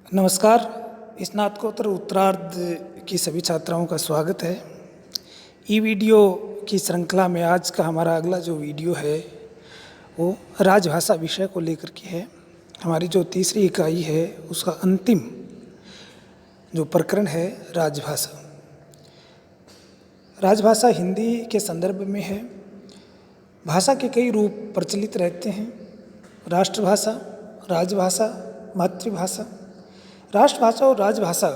नमस्कार। स्नातकोत्तर उत्तरार्ध की सभी छात्राओं का स्वागत है। ई वीडियो की श्रृंखला में आज का हमारा अगला जो वीडियो है वो राजभाषा विषय को लेकर के है। हमारी जो तीसरी इकाई है उसका अंतिम जो प्रकरण है राजभाषा। राजभाषा हिंदी के संदर्भ में है। भाषा के कई रूप प्रचलित रहते हैं। राष्ट्रभाषा, राजभाषा, मातृभाषा। राष्ट्रभाषा और राजभाषा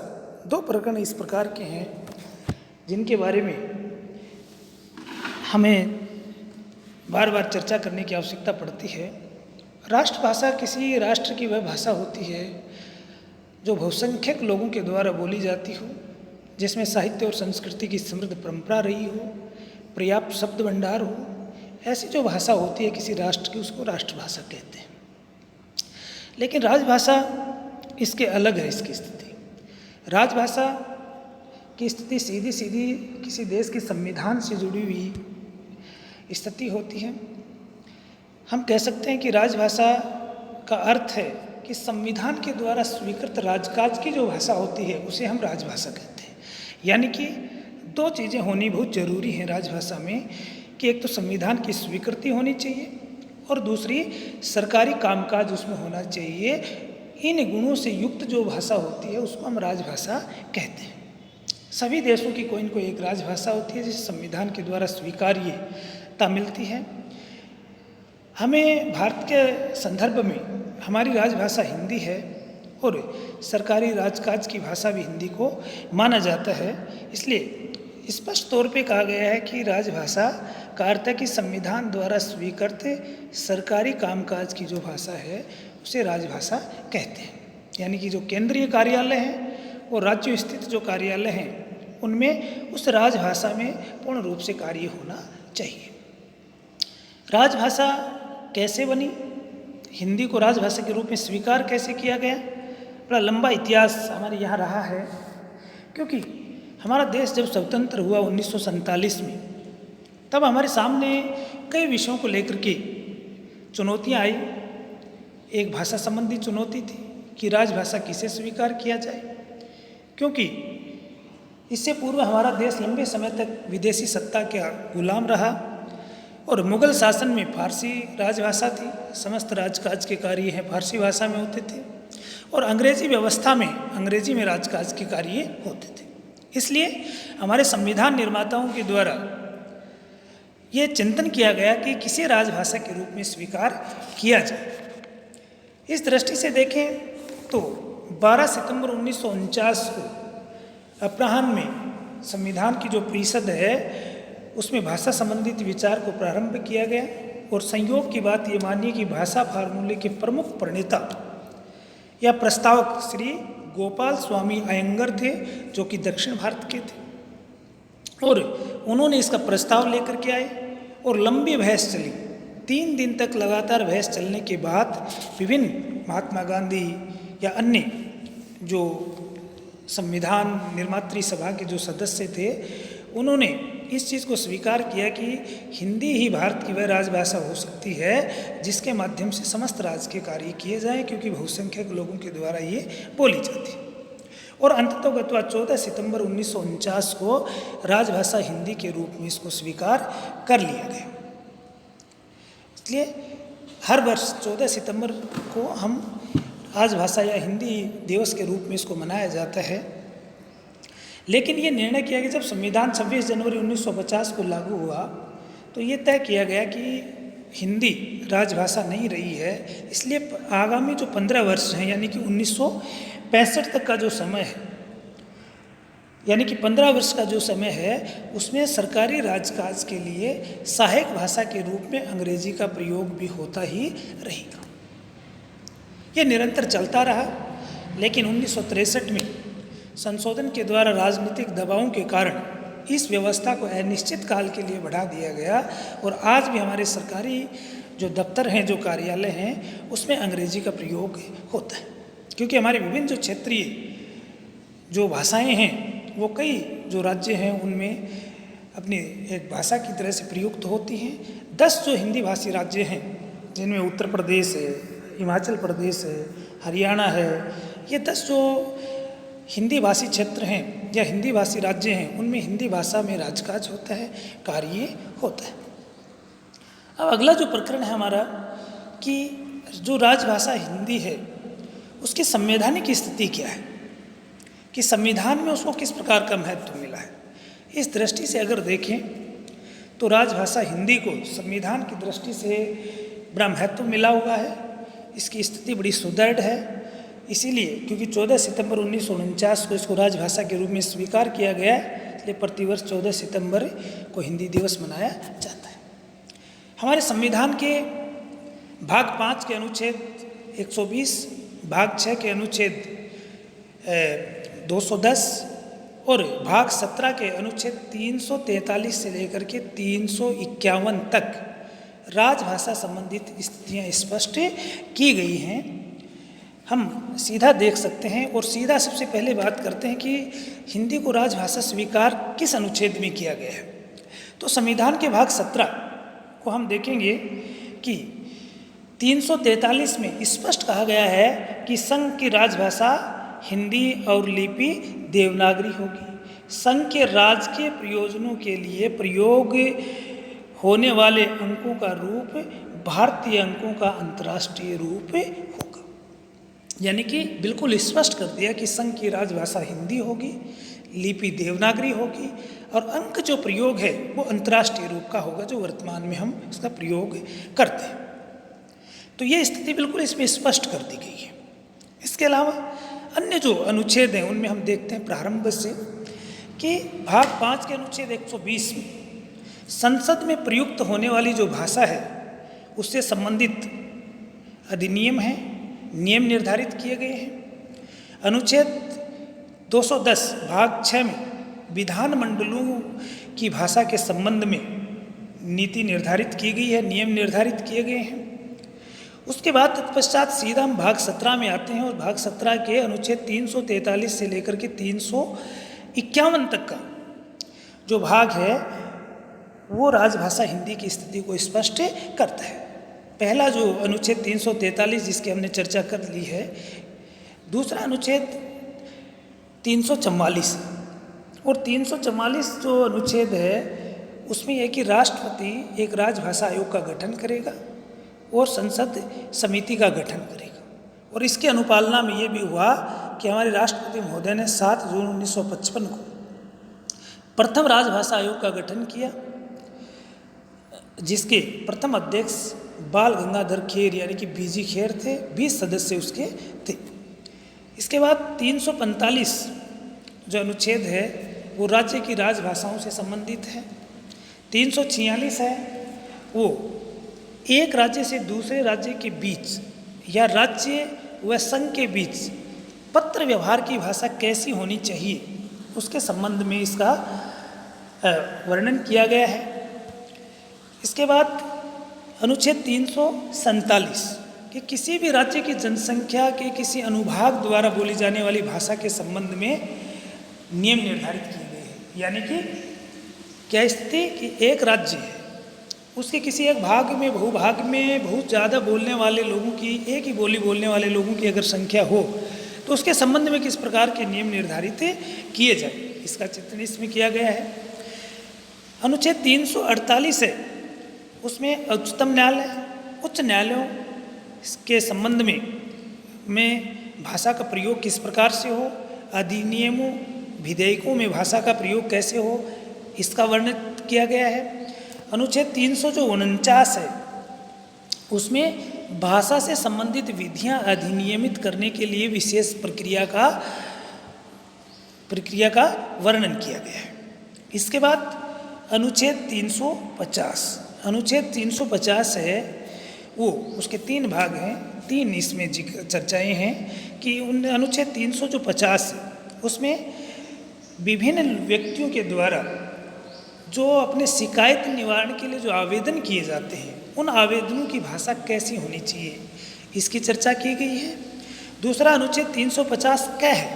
दो प्रकरण इस प्रकार के हैं जिनके बारे में हमें बार बार चर्चा करने की आवश्यकता पड़ती है। राष्ट्रभाषा किसी राष्ट्र की वह भाषा होती है जो बहुसंख्यक लोगों के द्वारा बोली जाती हो, जिसमें साहित्य और संस्कृति की समृद्ध परंपरा रही हो, पर्याप्त शब्द भंडार हो। ऐसी जो भाषा होती है किसी राष्ट्र की, उसको राष्ट्रभाषा कहते हैं। लेकिन राजभाषा इसके अलग है। इसकी स्थिति, राजभाषा की स्थिति सीधी सीधी किसी देश के संविधान से जुड़ी हुई स्थिति होती है। हम कह सकते हैं कि राजभाषा का अर्थ है कि संविधान के द्वारा स्वीकृत राजकाज की जो भाषा होती है उसे हम राजभाषा कहते हैं। यानी कि दो चीज़ें होनी बहुत जरूरी हैं राजभाषा में, कि एक तो संविधान की स्वीकृति होनी चाहिए और दूसरी सरकारी कामकाज उसमें होना चाहिए। इन गुणों से युक्त जो भाषा होती है उसको हम राजभाषा कहते हैं। सभी देशों की कोई न कोई एक राजभाषा होती है जिसे संविधान के द्वारा स्वीकार्यता मिलती है। हमें भारत के संदर्भ में हमारी राजभाषा हिंदी है और सरकारी राजकाज की भाषा भी हिंदी को माना जाता है। इसलिए स्पष्ट तौर पे कहा गया है कि राजभाषा का अर्थ है कि संविधान द्वारा स्वीकृत सरकारी कामकाज की जो भाषा है उसे राजभाषा कहते हैं। यानी कि जो केंद्रीय कार्यालय हैं और राज्य स्थित जो कार्यालय हैं उनमें उस राजभाषा में पूर्ण रूप से कार्य होना चाहिए। राजभाषा कैसे बनी, हिंदी को राजभाषा के रूप में स्वीकार कैसे किया गया, बड़ा लंबा इतिहास हमारे यहाँ रहा है। क्योंकि हमारा देश जब स्वतंत्र हुआ 1947 में, तब हमारे सामने कई विषयों को लेकर के चुनौतियाँ आई। एक भाषा संबंधी चुनौती थी कि राजभाषा किसे स्वीकार किया जाए, क्योंकि इससे पूर्व हमारा देश लंबे समय तक विदेशी सत्ता का गुलाम रहा और मुगल शासन में फारसी राजभाषा थी। समस्त राजकाज के कार्य हैं फारसी भाषा में होते थे और अंग्रेजी व्यवस्था में अंग्रेजी में राजकाज के कार्य होते थे। इसलिए हमारे संविधान निर्माताओं के द्वारा ये चिंतन किया गया कि किसी राजभाषा के रूप में स्वीकार किया जाए। इस दृष्टि से देखें तो 12 सितंबर 1949 को अपराह्न में संविधान की जो परिषद है उसमें भाषा संबंधित विचार को प्रारंभ किया गया। और संयोग की बात ये मानिए कि भाषा फार्मूले के प्रमुख प्रणेता या प्रस्तावक श्री गोपाल स्वामी अयंगर थे, जो कि दक्षिण भारत के थे। और उन्होंने इसका प्रस्ताव लेकर के आए और लंबी बहस चली। 3 दिन तक लगातार बहस चलने के बाद विभिन्न महात्मा गांधी या अन्य जो संविधान निर्मात्री सभा के जो सदस्य थे उन्होंने इस चीज़ को स्वीकार किया कि हिंदी ही भारत की वह राजभाषा हो सकती है जिसके माध्यम से समस्त राज्य के कार्य किए जाएं, क्योंकि बहुसंख्यक लोगों के द्वारा ये बोली जाती है। और अंततोगत्वा 14 सितंबर 1949 को राजभाषा हिंदी के रूप में इसको स्वीकार कर लिया गया। इसलिए हर वर्ष 14 सितंबर को हम राजभाषा या हिंदी दिवस के रूप में इसको मनाया जाता है। लेकिन ये निर्णय किया कि जब संविधान 26 जनवरी 1950 को लागू हुआ तो ये तय किया गया कि हिंदी राजभाषा नहीं रही है। इसलिए आगामी जो 15 वर्ष हैं यानी कि 1965 तक का जो समय है, यानी कि 15 वर्ष का जो समय है उसमें सरकारी राजकाज के लिए सहायक भाषा के रूप में अंग्रेजी का प्रयोग भी होता ही रहेगा। ये निरंतर चलता रहा। लेकिन 1963 में संशोधन के द्वारा राजनीतिक दबावों के कारण इस व्यवस्था को अनिश्चित काल के लिए बढ़ा दिया गया और आज भी हमारे सरकारी जो दफ्तर हैं, जो कार्यालय हैं, उसमें अंग्रेजी का प्रयोग होता है। क्योंकि हमारे विभिन्न जो क्षेत्रीय जो भाषाएं हैं वो कई जो राज्य हैं उनमें अपनी एक भाषा की तरह से प्रयुक्त होती हैं। 10 जो हिंदी भाषी राज्य हैं जिनमें उत्तर प्रदेश है, हिमाचल प्रदेश है, हरियाणा है, ये 10 जो हिंदी भाषी क्षेत्र हैं या हिंदी भाषी राज्य हैं, उनमें हिंदी भाषा में राजकाज होता है, कार्य होता है। अब अगला जो प्रकरण है हमारा कि जो राजभाषा हिंदी है उसकी संवैधानिक स्थिति क्या है, कि संविधान में उसको किस प्रकार का महत्व मिला है। इस दृष्टि से अगर देखें तो राजभाषा हिंदी को संविधान की दृष्टि से बड़ा महत्व मिला हुआ है, इसकी स्थिति बड़ी सुदृढ़ है। इसीलिए क्योंकि 14 सितंबर 1949 को इसको राजभाषा के रूप में स्वीकार किया गया है, इसलिए प्रतिवर्ष 14 सितंबर को हिंदी दिवस मनाया जाता है। हमारे संविधान के भाग 5 के अनुच्छेद 120, भाग 6 के अनुच्छेद 210 और भाग 17 के अनुच्छेद 343 से लेकर के 351 तक राजभाषा संबंधित स्थितियाँ स्पष्ट की गई हैं। हम सीधा देख सकते हैं और सीधा सबसे पहले बात करते हैं कि हिंदी को राजभाषा स्वीकार किस अनुच्छेद में किया गया है। तो संविधान के भाग 17 को हम देखेंगे कि 343 में स्पष्ट कहा गया है कि संघ की राजभाषा हिंदी और लिपि देवनागरी होगी। संघ के राजकीय प्रयोजनों के लिए प्रयोग होने वाले अंकों का रूप भारतीय अंकों का अंतर्राष्ट्रीय रूप होगा। यानी कि बिल्कुल स्पष्ट कर दिया कि संघ की राजभाषा हिंदी होगी, लिपि देवनागरी होगी और अंक जो प्रयोग है वो अंतर्राष्ट्रीय रूप का होगा, जो वर्तमान में हम इसका प्रयोग करते हैं। तो ये स्थिति बिल्कुल इसमें स्पष्ट कर दी गई है। इसके अलावा अन्य जो अनुच्छेद हैं उनमें हम देखते हैं प्रारंभ से कि भाग 5 के अनुच्छेद 120 में संसद में प्रयुक्त होने वाली जो भाषा है उससे संबंधित अधिनियम है, नियम निर्धारित किए गए हैं। अनुच्छेद 210 भाग 6 में विधानमंडलों की भाषा के संबंध में नीति निर्धारित की गई है, नियम निर्धारित किए गए हैं। उसके बाद तत्पश्चात सीधा हम भाग 17 में आते हैं और भाग 17 के अनुच्छेद 343 से लेकर के 351 तक का जो भाग है वो राजभाषा हिंदी की स्थिति को स्पष्ट करता है। पहला जो अनुच्छेद 343 जिसकी हमने चर्चा कर ली है, दूसरा अनुच्छेद 344 और 344 जो अनुच्छेद है उसमें यह कि राष्ट्रपति एक राजभाषा आयोग का गठन करेगा और संसद समिति का गठन करेगा। और इसकी अनुपालना में ये भी हुआ कि हमारे राष्ट्रपति महोदय ने 7 जून 1955 को प्रथम राजभाषा आयोग का गठन किया, जिसके प्रथम अध्यक्ष बाल गंगाधर खेर यानी कि बीजी खेर थे, 20 सदस्य उसके थे। इसके बाद 345 जो अनुच्छेद है वो राज्य की राजभाषाओं से संबंधित है। 346 है वो एक राज्य से दूसरे राज्य के बीच या राज्य व संघ के बीच पत्र व्यवहार की भाषा कैसी होनी चाहिए उसके संबंध में इसका वर्णन किया गया है। इसके बाद अनुच्छेद 347 कि किसी भी राज्य की जनसंख्या के किसी अनुभाग द्वारा बोली जाने वाली भाषा के संबंध में नियम निर्धारित किए गए हैं। यानी कि क्या स्थिति कि एक राज्य है, उसके किसी एक भाग में भूभाग में बहुत ज़्यादा बोलने वाले लोगों की, एक ही बोली बोलने वाले लोगों की अगर संख्या हो तो उसके संबंध में किस प्रकार के नियम निर्धारित किए जाए, इसका चित्रण इसमें किया गया है। अनुच्छेद 348 है उसमें उच्चतम न्यायालय, उच्च न्यायालयों के संबंध में भाषा का प्रयोग किस प्रकार से हो, अधिनियमों विधेयकों में भाषा का प्रयोग कैसे हो, इसका वर्णन किया गया है। अनुच्छेद 349 है उसमें भाषा से संबंधित विधियां अधिनियमित करने के लिए विशेष प्रक्रिया का वर्णन किया गया है। इसके बाद अनुच्छेद 350 है वो उसके 3 भाग हैं, 3 इसमें चर्चाएं हैं कि उन अनुच्छेद 350 उसमें विभिन्न व्यक्तियों के द्वारा जो अपने शिकायत निवारण के लिए जो आवेदन किए जाते हैं उन आवेदनों की भाषा कैसी होनी चाहिए, इसकी चर्चा की गई है। दूसरा अनुच्छेद 350 क्या है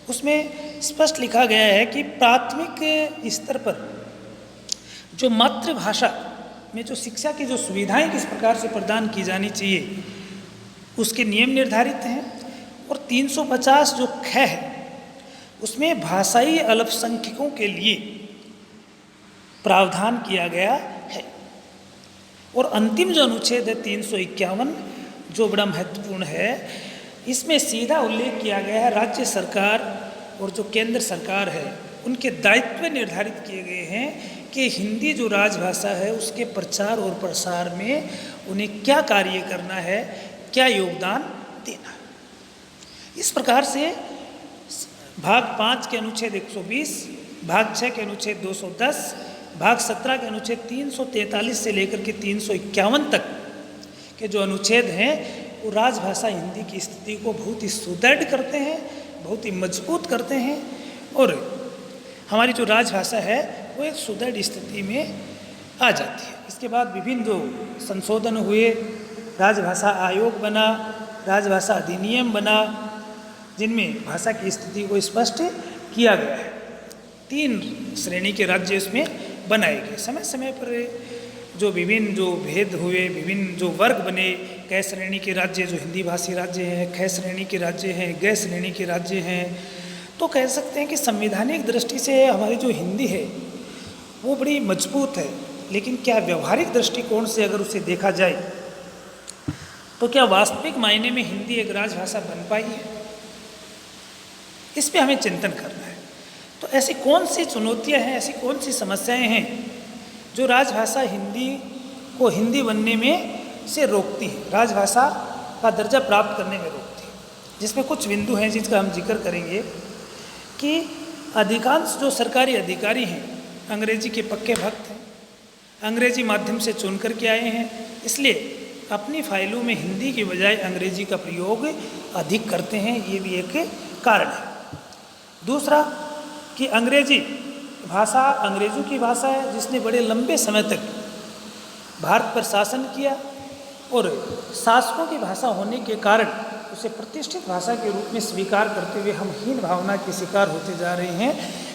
उसमें स्पष्ट लिखा गया है कि प्राथमिक स्तर पर जो मातृभाषा में जो शिक्षा की जो सुविधाएं किस प्रकार से प्रदान की जानी चाहिए उसके नियम निर्धारित हैं। और 350 जो ख है उसमें भाषाई अल्पसंख्यकों के लिए प्रावधान किया गया है। और अंतिम जो अनुच्छेद है 351 जो बड़ा महत्वपूर्ण है, इसमें सीधा उल्लेख किया गया है राज्य सरकार और जो केंद्र सरकार है उनके दायित्व निर्धारित किए गए हैं कि हिंदी जो राजभाषा है उसके प्रचार और प्रसार में उन्हें क्या कार्य करना है, क्या योगदान देना है। इस प्रकार से भाग 5 के अनुच्छेद 120, भाग 6 के अनुच्छेद 210, भाग 17 के अनुच्छेद 343 से लेकर के 351 तक के जो अनुच्छेद हैं वो राजभाषा हिंदी की स्थिति को बहुत ही सुदृढ़ करते हैं, बहुत ही मजबूत करते हैं और हमारी जो राजभाषा है वो एक सुदृढ़ स्थिति में आ जाती है। इसके बाद विभिन्न जो संशोधन हुए, राजभाषा आयोग बना, राजभाषा अधिनियम बना, जिनमें भाषा की स्थिति को स्पष्ट किया गया है। 3 श्रेणी के राज्य इसमें बनाए गए। समय समय पर जो विभिन्न जो भेद हुए, विभिन्न जो वर्ग बने, क श्रेणी के राज्य जो हिंदी भाषी राज्य हैं, ख श्रेणी के राज्य हैं, ग श्रेणी के राज्य हैं, तो कह सकते हैं कि संवैधानिक दृष्टि से हमारी जो हिंदी है वो बड़ी मजबूत है। लेकिन क्या व्यवहारिक दृष्टिकोण से अगर उसे देखा जाए तो क्या वास्तविक मायने में हिंदी एक राजभाषा बन पाई है? इस पे हमें चिंतन करना है। तो ऐसी कौन सी चुनौतियां हैं, ऐसी कौन सी समस्याएं हैं जो राजभाषा हिंदी को हिंदी बनने में से रोकती हैं, राजभाषा का दर्जा प्राप्त करने में रोकती है? जिसमें कुछ बिंदु हैं जिसका हम जिक्र करेंगे कि अधिकांश जो सरकारी अधिकारी हैं अंग्रेजी के पक्के भक्त हैं, अंग्रेजी माध्यम से चुन कर के आए हैं, इसलिए अपनी फाइलों में हिंदी की बजाय अंग्रेजी का प्रयोग अधिक करते हैं। ये भी एक कारण है। दूसरा कि अंग्रेजी भाषा अंग्रेज़ों की भाषा है जिसने बड़े लंबे समय तक भारत पर शासन किया और शासकों की भाषा होने के कारण उसे प्रतिष्ठित भाषा के रूप में स्वीकार करते हुए हम हीन भावना के शिकार होते जा रहे हैं,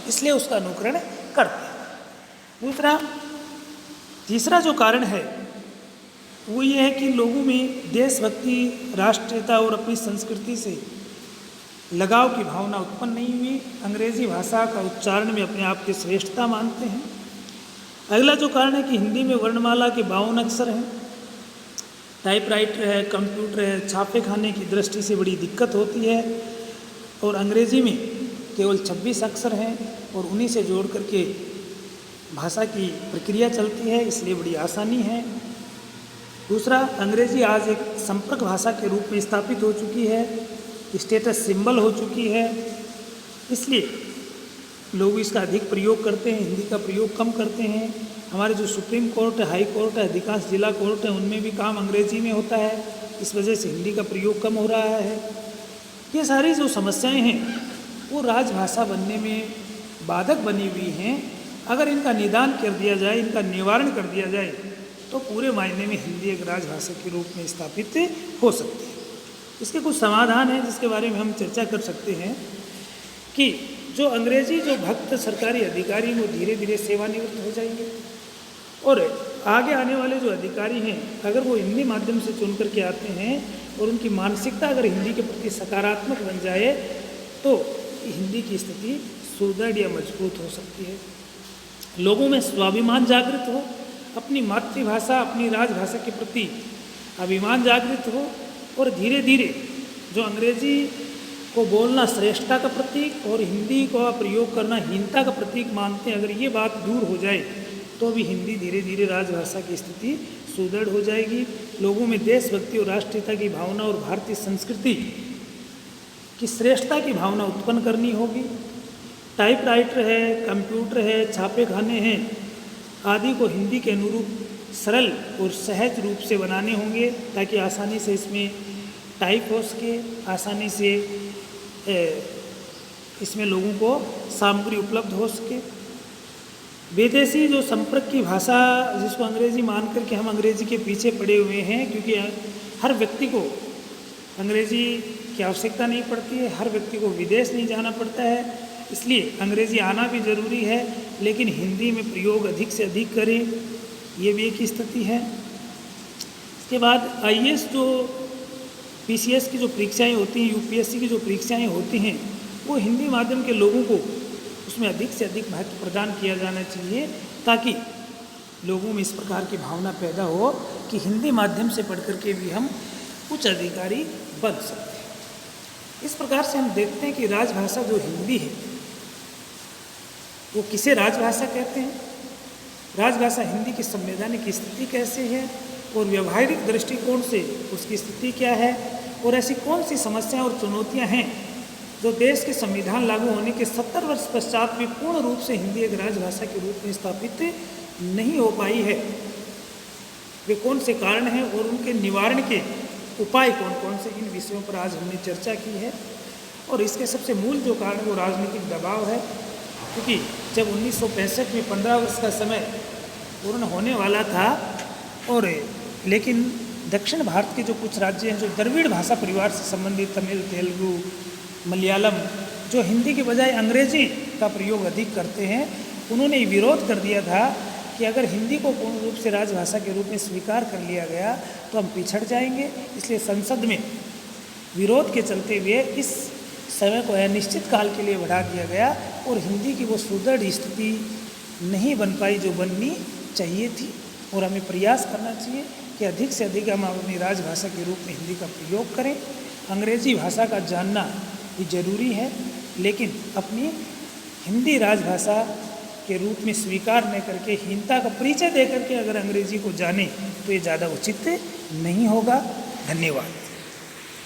इसलिए उसका अनुकरण करते हैं। तीसरा जो कारण है वो ये है कि लोगों में देशभक्ति, राष्ट्रीयता और अपनी संस्कृति से लगाव की भावना उत्पन्न नहीं हुई। अंग्रेजी भाषा का उच्चारण में अपने आप की श्रेष्ठता मानते हैं। अगला जो कारण है कि हिंदी में वर्णमाला के 52 अक्षर हैं, टाइपराइटर है, कंप्यूटर है, छापे खाने की दृष्टि से बड़ी दिक्कत होती है और अंग्रेजी में केवल 26 अक्षर हैं और उन्हीं से जोड़ करके भाषा की प्रक्रिया चलती है, इसलिए बड़ी आसानी है। दूसरा, अंग्रेजी आज एक संपर्क भाषा के रूप में स्थापित हो चुकी है, स्टेटस सिंबल हो चुकी है, इसलिए लोग इसका अधिक प्रयोग करते हैं, हिंदी का प्रयोग कम करते हैं। हमारे जो सुप्रीम कोर्ट है, हाई कोर्ट है, अधिकांश जिला कोर्ट है, उनमें भी काम अंग्रेजी में होता है, इस वजह से हिंदी का प्रयोग कम हो रहा है। ये सारी जो समस्याएं हैं वो राजभाषा बनने में बाधक बनी हुई हैं। अगर इनका निदान कर दिया जाए, इनका निवारण कर दिया जाए तो पूरे मायने में हिंदी एक राजभाषा के रूप में स्थापित हो सकती है। इसके कुछ समाधान हैं जिसके बारे में हम चर्चा कर सकते हैं कि जो अंग्रेजी जो भक्त सरकारी अधिकारी वो धीरे धीरे सेवानिवृत्त हो जाएंगे और आगे आने वाले जो अधिकारी हैं अगर वो हिंदी माध्यम से चुन करके आते हैं और उनकी मानसिकता अगर हिंदी के प्रति सकारात्मक बन जाए तो हिंदी की स्थिति सुदृढ़ या मजबूत हो सकती है। लोगों में स्वाभिमान जागृत हो, अपनी मातृभाषा, अपनी राजभाषा के प्रति अभिमान जागृत हो और धीरे धीरे जो अंग्रेजी को बोलना श्रेष्ठता का प्रतीक और हिंदी का प्रयोग करना हीनता का प्रतीक मानते हैं, अगर ये बात दूर हो जाए तो भी हिंदी धीरे धीरे राजभाषा की स्थिति सुदृढ़ हो जाएगी। लोगों में देशभक्ति और राष्ट्रीयता की भावना और भारतीय संस्कृति की श्रेष्ठता की भावना उत्पन्न करनी होगी। टाइपराइटर है, कंप्यूटर है, छापे खाने हैं आदि को हिंदी के अनुरूप सरल और सहज रूप से बनाने होंगे ताकि आसानी से इसमें टाइप हो सके, आसानी से इसमें लोगों को सामग्री उपलब्ध हो सके। विदेशी जो संपर्क की भाषा जिसको अंग्रेज़ी मान करके हम अंग्रेज़ी के पीछे पड़े हुए हैं, क्योंकि हर व्यक्ति को अंग्रेज़ी की आवश्यकता नहीं पड़ती है, हर व्यक्ति को विदेश नहीं जाना पड़ता है, इसलिए अंग्रेज़ी आना भी ज़रूरी है, लेकिन हिंदी में प्रयोग अधिक से अधिक करें, ये भी एक स्थिति है। इसके बाद IAS जो पीसीएस की जो परीक्षाएं होती हैं, यूपीएससी की जो परीक्षाएं होती हैं, वो हिंदी माध्यम के लोगों को उसमें अधिक से अधिक महत्व प्रदान किया जाना चाहिए, ताकि लोगों में इस प्रकार की भावना पैदा हो कि हिंदी माध्यम से पढ़ कर के भी हम उच्च अधिकारी बन सकते हैं। इस प्रकार से हम देखते हैं कि राजभाषा जो हिंदी है वो किसे राजभाषा कहते हैं, राजभाषा हिंदी की संवैधानिक स्थिति कैसे है और व्यवहारिक दृष्टिकोण से उसकी स्थिति क्या है, और ऐसी कौन सी समस्याएं और चुनौतियां हैं जो देश के संविधान लागू होने के 70 वर्ष पश्चात भी पूर्ण रूप से हिंदी एक राजभाषा के रूप में स्थापित नहीं हो पाई है। वे कौन से कारण हैं और उनके निवारण के उपाय कौन कौन से, इन विषयों पर आज हमने चर्चा की है। और इसके सबसे मूल जो कारण वो राजनीतिक दबाव है, क्योंकि जब 1965 में 15 वर्ष का समय पूर्ण होने वाला था, और लेकिन दक्षिण भारत के जो कुछ राज्य हैं जो द्रविड़ भाषा परिवार से संबंधित तमिल, तेलुगु, मलयालम, जो हिंदी के बजाय अंग्रेजी का प्रयोग अधिक करते हैं, उन्होंने विरोध कर दिया था कि अगर हिंदी को पूर्ण रूप से राजभाषा के रूप में स्वीकार कर लिया गया तो हम पिछड़ जाएंगे। इसलिए संसद में विरोध के चलते हुए इस समय को अनिश्चित काल के लिए बढ़ा दिया गया, और हिंदी की वो सुदृढ़ स्थिति नहीं बन पाई जो बननी चाहिए थी। और हमें प्रयास करना चाहिए कि अधिक से अधिक हम अपनी राजभाषा के रूप में हिंदी का प्रयोग करें। अंग्रेजी भाषा का जानना भी जरूरी है, लेकिन अपनी हिंदी राजभाषा के रूप में स्वीकार न करके हीनता का परिचय दे करके अगर अंग्रेजी को जाने तो ये ज़्यादा उचित नहीं होगा। धन्यवाद।